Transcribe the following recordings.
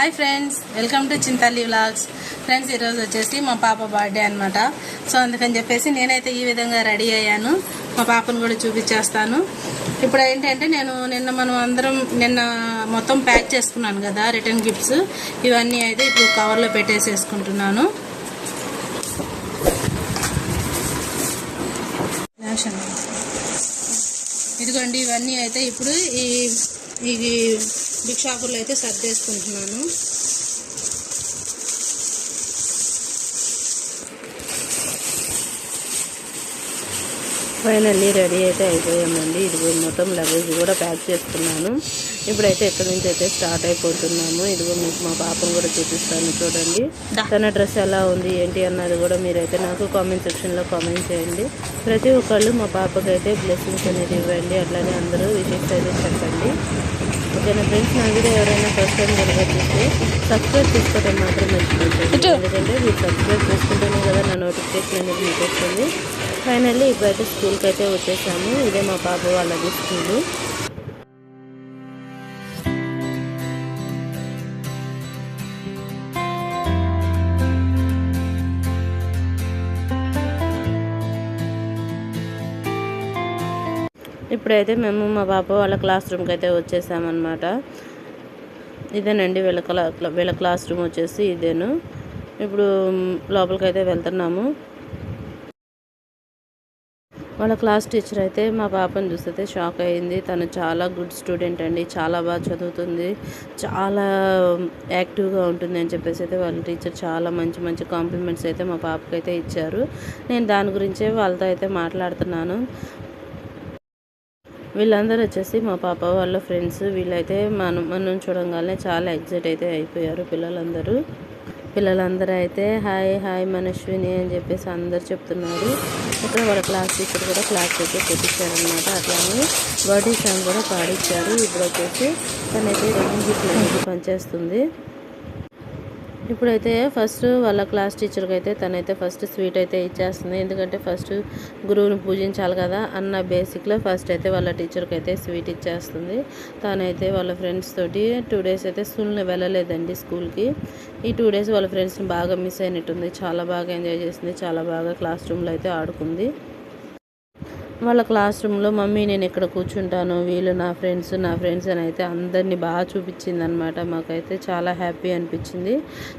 Hi friends, welcome to Chintalli vlogs. Friends, ఈరోజు వచ్చేసి మా పాప బర్త్డే అనమాట. సో అందుకని చెప్పేసి నేనైతే ఈ విధంగా రెడీ అయ్యాను. మా పాపను కూడా చూపించేస్తాను. ఇప్పుడు ఏంటంటే నిన్న మొత్తం ప్యాక్ చేసుకున్నాను కదా రిటర్న్ గిఫ్ట్స్. ఇవన్నీ అయితే ఇప్పుడు కవర్లో పెట్టేసేసుకుంటున్నాను. ఇదిగోండి, ఇవన్నీ అయితే ఇప్పుడు ఈ బిగ్ షాపుల్లో అయితే సర్దేసుకుంటున్నాను. ఫైనల్లీ రెడీ అయితే అయిపోయామండి. ఇదిగో మొత్తం లగేజ్ కూడా ప్యాక్ చేసుకున్నాను. ఇప్పుడైతే ఎక్కడి నుంచి అయితే స్టార్ట్ అయిపోతున్నాము. ఇదిగో మీకు మా పాపను కూడా చూపిస్తాను, చూడండి. తన డ్రెస్ ఎలా ఉంది ఏంటి అన్నది కూడా మీరైతే నాకు కామెంట్ సెక్షన్లో కామెంట్ చేయండి. ప్రతి ఒక్కళ్ళు మా పాపకైతే బ్లెస్సింగ్స్ అనేది ఇవ్వండి. అట్లానే అందరూ విషెస్ అయితే చెప్పండి. ఓకేనా ఫ్రెండ్స్, నా వీడియో ఎవరైనా ఫస్ట్ టైం చూస్తే సబ్స్క్రైబ్ చేసుకోవడం మాత్రం మర్చిపోతుంది. ఎందుకంటే మీరు సబ్స్క్రైబ్ చేసుకుంటేనే కదా నా నోటిఫికేషన్ అనేది మీకు వస్తుంది. ఫైనల్లీ ఇప్పుడైతే స్కూల్కి అయితే వచ్చేసాము. ఇదే మా పాప వాళ్ళది స్కూలు. ఇప్పుడైతే మేము మా పాప వాళ్ళ క్లాస్ రూమ్కి అయితే వచ్చేసామన్నమాట. ఇదేనండి వీళ్ళ క్లాస్ రూమ్ వచ్చేసి ఇదేను. ఇప్పుడు లోపలికి అయితే వెళ్తున్నాము. వాళ్ళ క్లాస్ టీచర్ అయితే మా పాపను చూస్తే షాక్ అయ్యింది. తను చాలా గుడ్ స్టూడెంట్ అండి, చాలా బాగా చదువుతుంది, చాలా యాక్టివ్గా ఉంటుంది అని చెప్పేసి అయితే వాళ్ళ టీచర్ చాలా మంచి మంచి కాంప్లిమెంట్స్ అయితే మా పాపకి అయితే ఇచ్చారు. నేను దాని గురించే వాళ్ళతో అయితే మాట్లాడుతున్నాను. వీళ్ళందరూ వచ్చేసి మా పాప వాళ్ళ ఫ్రెండ్స్. వీళ్ళైతే మనం చూడగానే చాలా ఎగ్జైట్ అయితే అయిపోయారు పిల్లలందరూ అయితే హాయ్ హాయ్ మనశ్విని అని చెప్పేసి అందరు చెప్తున్నారు. ఇక్కడ వాళ్ళ క్లాస్ టీచర్ కూడా క్లాస్ అయితే పెట్టించారనమాట. అట్లానే బర్త్డే సాంగ్ కూడా పాడిచ్చారు. ఇప్పుడు వచ్చేసి తనైతే రిటర్న్ గిఫ్ట్ అనేది పనిచేస్తుంది. ఇప్పుడైతే ఫస్ట్ వాళ్ళ క్లాస్ టీచర్కి అయితే తనైతే ఫస్ట్ స్వీట్ అయితే ఇచ్చేస్తుంది. ఎందుకంటే ఫస్ట్ గురువుని పూజించాలి కదా అన్న బేసిక్లో ఫస్ట్ అయితే వాళ్ళ టీచర్కి అయితే స్వీట్ ఇచ్చేస్తుంది. తనైతే వాళ్ళ ఫ్రెండ్స్ తోటి 2 days అయితే స్కూల్ని వెళ్ళలేదండి స్కూల్కి. ఈ 2 days వాళ్ళ ఫ్రెండ్స్ని బాగా మిస్ అయినట్టుంది. చాలా బాగా ఎంజాయ్ చేసింది, చాలా బాగా క్లాస్ రూమ్లో అయితే ఆడుకుంది. వాళ్ళ క్లాస్ రూమ్లో మమ్మీ నేను ఇక్కడ కూర్చుంటాను, వీళ్ళు నా ఫ్రెండ్స్ అని అయితే అందరినీ బాగా చూపించింది అనమాట. మాకైతే చాలా హ్యాపీ అనిపించింది.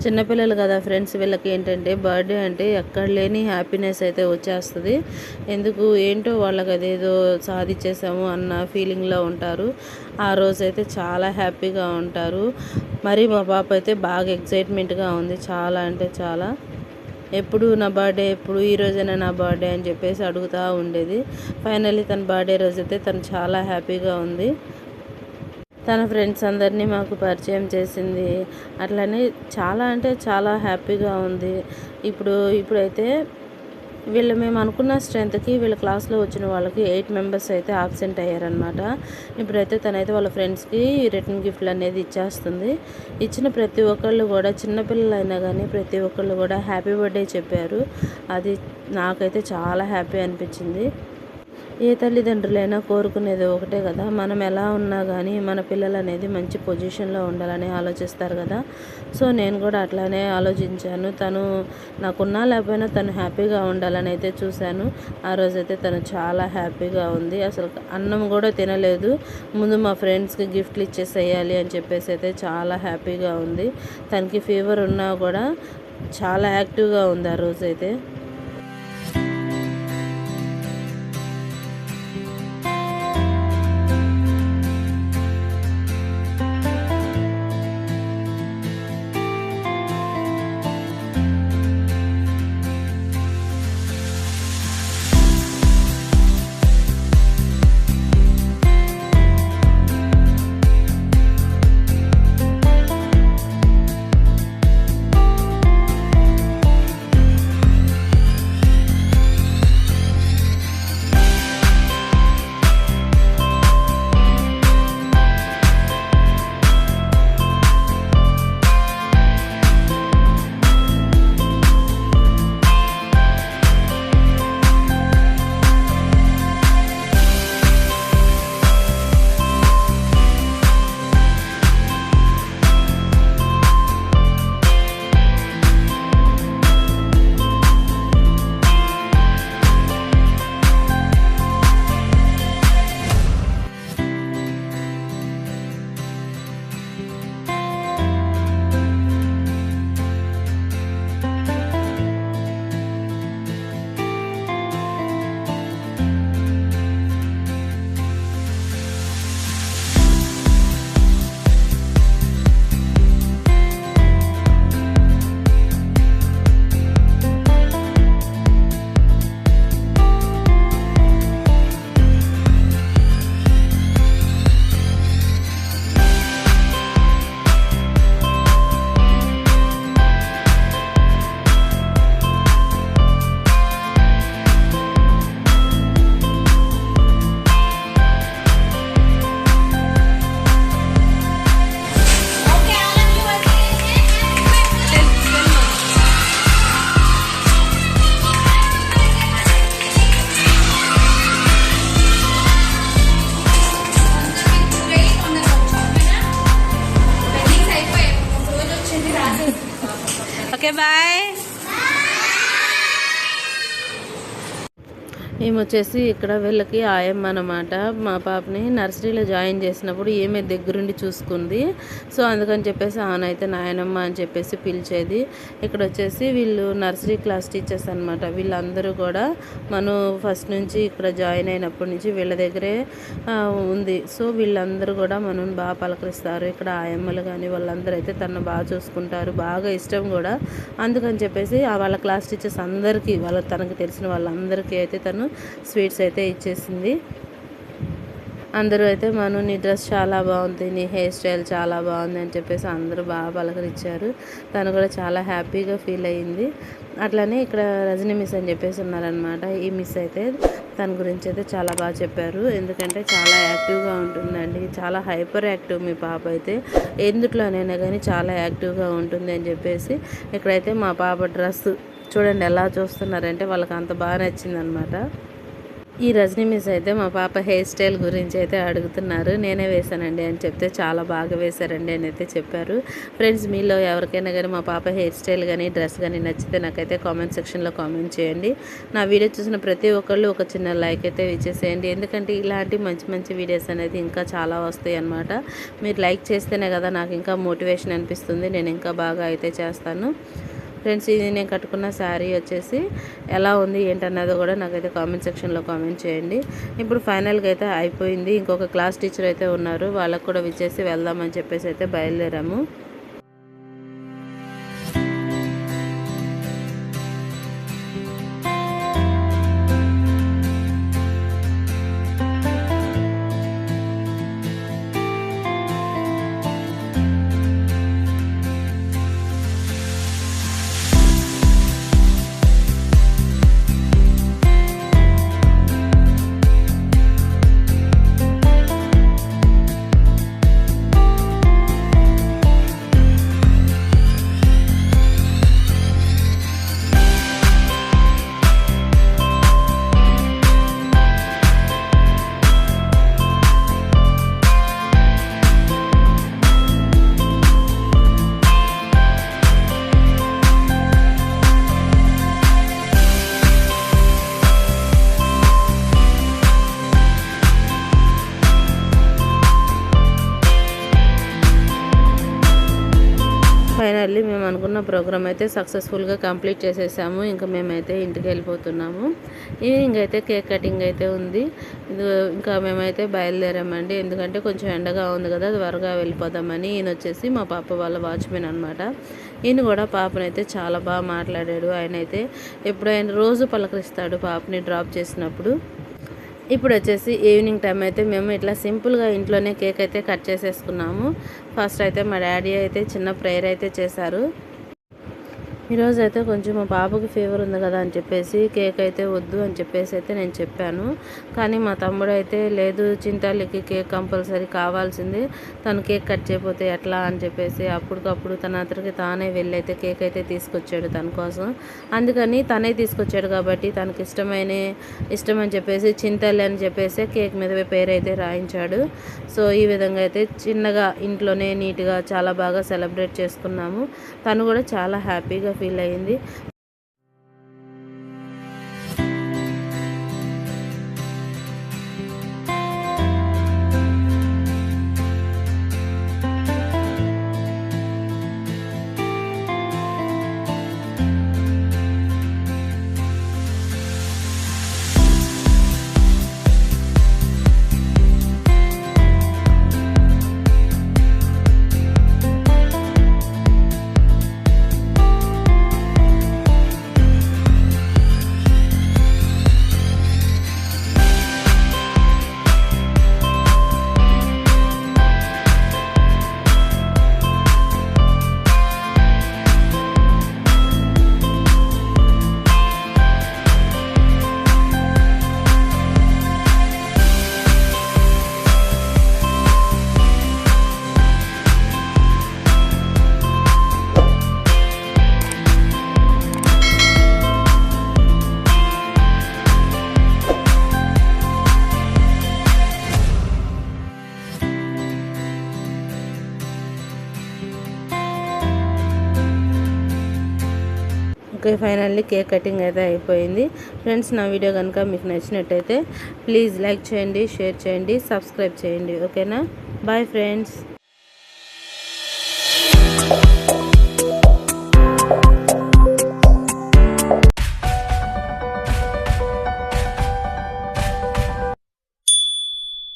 చిన్నపిల్లలు కదా ఫ్రెండ్స్, వీళ్ళకి ఏంటంటే బర్త్డే అంటే ఎక్కడ లేని హ్యాపీనెస్ అయితే వచ్చేస్తుంది. ఏంటో వాళ్ళకి అదేదో సాధించేసాము అన్న ఫీలింగ్లో ఉంటారు. ఆ రోజైతే చాలా హ్యాపీగా ఉంటారు. మరి మా పాప అయితే బాగా ఎగ్జైట్మెంట్గా ఉంది, చాలా అంటే చాలా. ఎప్పుడు నా బర్త్డే, ఎప్పుడు ఈ రోజైనా నా బర్త్డే అని చెప్పేసి అడుగుతూ ఉండేది. ఫైనల్లీ తన బర్త్డే రోజైతే తను చాలా హ్యాపీగా ఉంది. తన ఫ్రెండ్స్ అందరినీ మాకు పరిచయం చేసింది. అట్లనే చాలా అంటే చాలా హ్యాపీగా ఉంది. ఇప్పుడైతే మేము అనుకున్న స్ట్రెంత్కి వీళ్ళ క్లాస్లో వచ్చిన వాళ్ళకి 8 members అయితే ఆబ్సెంట్ అయ్యారనమాట. ఇప్పుడైతే తనైతే వాళ్ళ ఫ్రెండ్స్కి రిటర్న్ గిఫ్ట్లు అనేది ఇచ్చేస్తుంది. ఇచ్చిన ప్రతి ఒక్కళ్ళు కూడా చిన్నపిల్లలు అయినా కానీ ప్రతి ఒక్కళ్ళు కూడా హ్యాపీ బర్త్డే చెప్పారు. అది నాకైతే చాలా హ్యాపీ అనిపించింది. ఏ తల్లిదండ్రులైనా కోరుకునేది ఒకటే కదా, మనం ఎలా ఉన్నా కానీ మన పిల్లలు అనేది మంచి పొజిషన్లో ఉండాలని ఆలోచిస్తారు కదా. సో నేను కూడా అట్లానే ఆలోచించాను. తను నాకున్నా లేకపోయినా తను హ్యాపీగా ఉండాలని అయితే చూశాను. ఆ రోజైతే తను చాలా హ్యాపీగా ఉంది. అసలు అన్నం కూడా తినలేదు. ముందు మా ఫ్రెండ్స్కి గిఫ్ట్లు ఇచ్చేసేయాలి అని చెప్పేసి అయితే చాలా హ్యాపీగా ఉంది. తనకి ఫీవర్ ఉన్నా కూడా చాలా యాక్టివ్గా ఉంది ఆ రోజైతే. Bye bye. మేము వచ్చేసి ఇక్కడ వీళ్ళకి ఆయమ్మ అన్నమాట. మా పాపని నర్సరీలో జాయిన్ చేసినప్పుడు ఏమే దగ్గరుండి చూసుకుంది. సో అందుకని చెప్పేసి ఆనైతే నాయనమ్మ అని చెప్పేసి పిలిచేది. ఇక్కడ వచ్చేసి వీళ్ళు నర్సరీ క్లాస్ టీచర్స్ అనమాట. వీళ్ళందరూ కూడా మనం ఫస్ట్ నుంచి ఇక్కడ జాయిన్ అయినప్పటి నుంచి వీళ్ళ దగ్గరే ఉంది. సో వీళ్ళందరూ కూడా మనం బాగా పలకరిస్తారు. ఇక్కడ ఆయమ్మలు కానీ వాళ్ళందరూ అయితే తనను బాగా చూసుకుంటారు, బాగా ఇష్టం కూడా. అందుకని చెప్పేసి వాళ్ళ క్లాస్ టీచర్స్ అందరికీ తనకు తెలిసిన వాళ్ళందరికీ అయితే తను స్వీట్స్ అయితే ఇచ్చేసింది. అందరూ అయితే నీ డ్రెస్ చాలా బాగుంది, నీ హెయిర్ స్టైల్ చాలా బాగుంది అని చెప్పేసి అందరూ బాగా పలకరించారు. తను కూడా చాలా హ్యాపీగా ఫీల్ అయ్యింది. అట్లనే ఇక్కడ రజనీ మిస్ అని చెప్పేసి ఉన్నారనమాట. ఈ మిస్ అయితే తన గురించి అయితే చాలా బాగా చెప్పారు. ఎందుకంటే చాలా యాక్టివ్గా ఉంటుందండి, చాలా హైపర్ యాక్టివ్ మీ పాప అయితే. ఎందుట్లోనైనా కానీ చాలా యాక్టివ్గా ఉంటుంది అని చెప్పేసి ఇక్కడైతే మా పాప డ్రెస్ చూడండి ఎలా చూస్తున్నారంటే వాళ్ళకి అంత బాగా నచ్చిందనమాట. ఈ రజనీ మిస్ అయితే మా పాప హెయిర్ స్టైల్ గురించి అయితే అడుగుతున్నారు. నేనే వేశానండి అని చెప్తే చాలా బాగా వేశారండి అని అయితే చెప్పారు. ఫ్రెండ్స్, మీలో ఎవరికైనా కానీ మా పాప హెయిర్ స్టైల్ కానీ డ్రెస్ కానీ నచ్చితే నాకైతే కామెంట్ సెక్షన్లో కామెంట్ చేయండి. నా వీడియో చూసిన ప్రతి ఒక్కళ్ళు ఒక చిన్న లైక్ అయితే ఇచ్చేసేయండి. ఎందుకంటే ఇలాంటి మంచి మంచి వీడియోస్ అనేది ఇంకా చాలా వస్తాయి అన్నమాట. మీరు లైక్ చేస్తేనే కదా నాకు ఇంకా మోటివేషన్ అనిపిస్తుంది, నేను ఇంకా బాగా అయితే చేస్తాను. ఫ్రెండ్స్, ఇది నేను కట్టుకున్న శారీ వచ్చేసి ఎలా ఉంది ఏంటన్నది కూడా నాకైతే కామెంట్ సెక్షన్లో కామెంట్ చేయండి. ఇప్పుడు ఫైనల్గా అయితే అయిపోయింది. ఇంకొక క్లాస్ టీచర్ అయితే ఉన్నారు, వాళ్ళకు కూడా విచ్చేసి వెళ్దామని చెప్పేసి అయితే బయలుదేరాము. ఫైనల్లీ మేము అనుకున్న ప్రోగ్రామ్ అయితే సక్సెస్ఫుల్గా కంప్లీట్ చేసేసాము. ఇంకా మేమైతే ఇంటికి వెళ్ళిపోతున్నాము. ఈవినింగ్ అయితే కేక్ కటింగ్ అయితే ఉంది. ఇంకా మేమైతే బయలుదేరామండి. ఎందుకంటే కొంచెం ఎండగా ఉంది కదా, త్వరగా వెళ్ళిపోదామని. ఈయన వచ్చేసి మా పాప వాళ్ళ వాచ్మెన్ అనమాట. ఈయన కూడా పాపనైతే చాలా బాగా మాట్లాడాడు. ఆయన అయితే ఎప్పుడైనా రోజు పలకరిస్తాడు పాపని డ్రాప్ చేసినప్పుడు. ఇప్పుడు వచ్చేసి ఈవినింగ్ టైం అయితే మేము ఇట్లా సింపుల్గా ఇంట్లోనే కేక్ అయితే కట్ చేసేసుకున్నాము. ఫస్ట్ అయితే మా డాడీ అయితే చిన్న ప్రేయర్ అయితే చేశారు. ఈరోజు అయితే కొంచెం మా పాపకి ఫీవర్ ఉంది కదా అని చెప్పేసి కేక్ అయితే వద్దు అని చెప్పేసి అయితే నేను చెప్పాను. కానీ మా తమ్ముడు అయితే లేదు, చింతాలికి కేక్ కంపల్సరీ కావాల్సింది, తను కేక్ కట్ చేయకపోతే ఎట్లా అని చెప్పేసి అప్పటికప్పుడు తన అతనికి తానే వెళ్ళి అయితే కేక్ అయితే తీసుకొచ్చాడు తన కోసం. అందుకని తనే తీసుకొచ్చాడు కాబట్టి తనకి ఇష్టం అని చెప్పేసి చింతాలి అని చెప్పేసి కేక్ మీద పేరు అయితే రాయించాడు. సో ఈ విధంగా అయితే చిన్నగా ఇంట్లోనే నీట్గా చాలా బాగా సెలబ్రేట్ చేసుకున్నాము. తను కూడా చాలా హ్యాపీగా ఫీల్ అయ్యింది. ఓకే, ఫైనల్లీ కేక్ కటింగ్ అయితే అయిపోయింది. ఫ్రెండ్స్, నా వీడియో కనుక మీకు నచ్చినట్టయితే ప్లీజ్ లైక్ చేయండి, షేర్ చేయండి, సబ్స్క్రైబ్ చేయండి. ఓకేనా? Bye friends.